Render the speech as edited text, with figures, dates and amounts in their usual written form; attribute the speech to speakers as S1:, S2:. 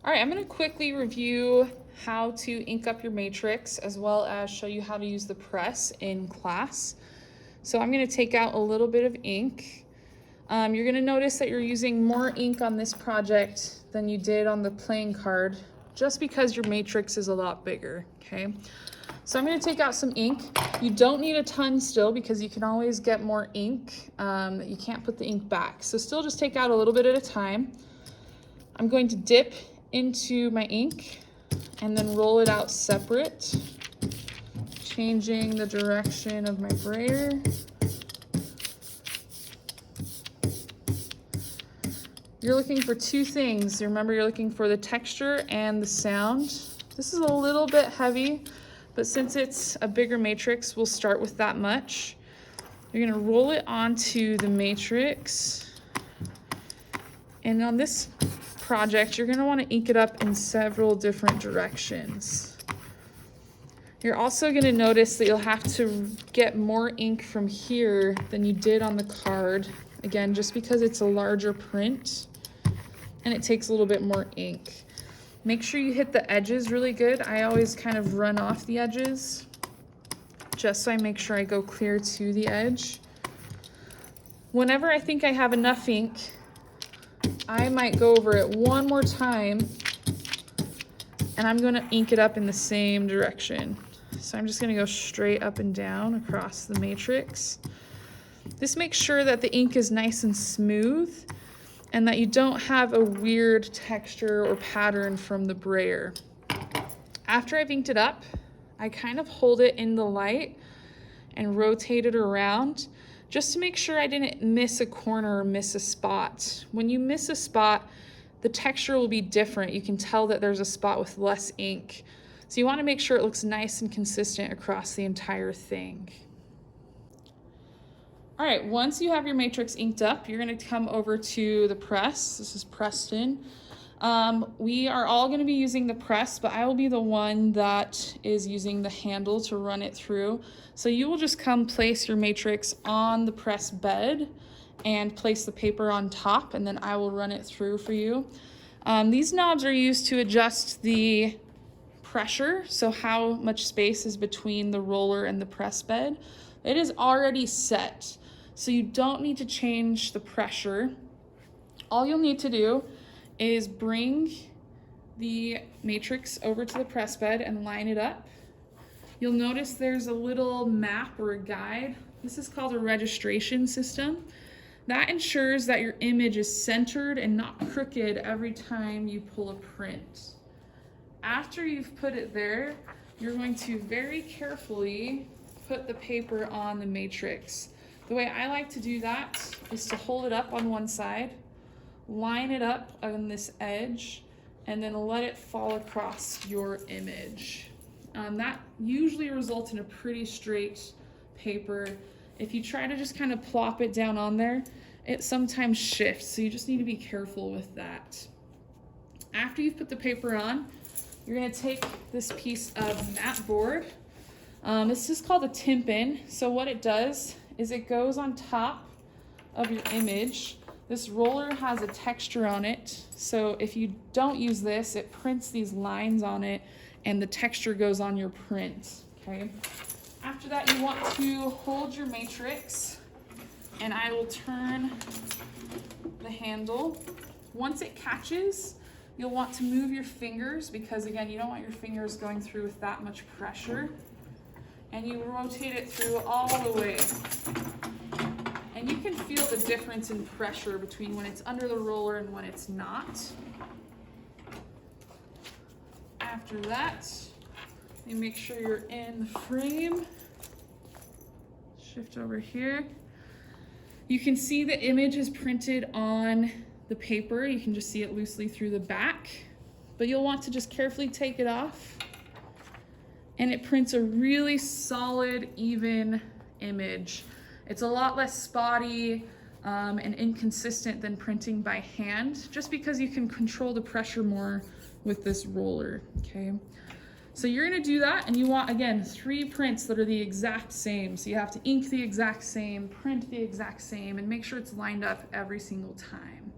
S1: All right, I'm going to quickly review how to ink up your matrix as well as show you how to use the press in class. So I'm going to take out a little bit of ink. You're going to notice that you're using more ink on this project than you did on the playing card just because your matrix is a lot bigger, okay? So I'm going to take out some ink. You don't need a ton still because you can always get more ink. You can't put the ink back. So still just take out a little bit at a time. I'm going to dip into my ink and then roll it out separate, changing the direction of my brayer. You're looking for two things. Remember, you're looking for the texture and the sound. This is a little bit heavy, but since it's a bigger matrix, we'll start with that much. You're gonna roll it onto the matrix. And on this project, you're gonna wanna ink it up in several different directions. You're also gonna notice that you'll have to get more ink from here than you did on the card. Again, just because it's a larger print and it takes a little bit more ink. Make sure you hit the edges really good. I always kind of run off the edges just so I make sure I go clear to the edge. Whenever I think I have enough ink, I might go over it one more time and I'm gonna ink it up in the same direction. So I'm just gonna go straight up and down across the matrix. This makes sure that the ink is nice and smooth and that you don't have a weird texture or pattern from the brayer. After I've inked it up, I kind of hold it in the light and rotate it around just to make sure I didn't miss a corner or miss a spot. When you miss a spot, the texture will be different. You can tell that there's a spot with less ink. So you want to make sure it looks nice and consistent across the entire thing. All right, once you have your matrix inked up, you're gonna come over to the press. This is Preston. We are all gonna be using the press, but I will be the one that is using the handle to run it through. So you will just come place your matrix on the press bed and place the paper on top, and then I will run it through for you. These knobs are used to adjust the pressure, so how much space is between the roller and the press bed. It is already set, so you don't need to change the pressure. All you'll need to do is bring the matrix over to the press bed and line it up. You'll notice there's a little map or a guide. This is called a registration system. That ensures that your image is centered and not crooked every time you pull a print. After you've put it there, you're going to very carefully put the paper on the matrix. The way I like to do that is to hold it up on one side, line it up on this edge, and then let it fall across your image. That usually results in a pretty straight paper. If you try to just kind of plop it down on there, it sometimes shifts, so you just need to be careful with that. After you've put the paper on, you're gonna take this piece of mat board. This is called a tympan. So what it does is it goes on top of your image. This roller has a texture on it. So if you don't use this, it prints these lines on it and the texture goes on your print, okay? After that, you want to hold your matrix and I will turn the handle. Once it catches, you'll want to move your fingers because again, you don't want your fingers going through with that much pressure. And you rotate it through all the way. And you can feel the difference in pressure between when it's under the roller and when it's not. After that, you make sure you're in the frame. Shift over here. You can see the image is printed on the paper. You can just see it loosely through the back, but you'll want to just carefully take it off. And it prints a really solid, even image. It's a lot less spotty and inconsistent than printing by hand, just because you can control the pressure more with this roller, okay? So you're gonna do that, and you want, again, 3 prints that are the exact same. So you have to ink the exact same, print the exact same, and make sure it's lined up every single time.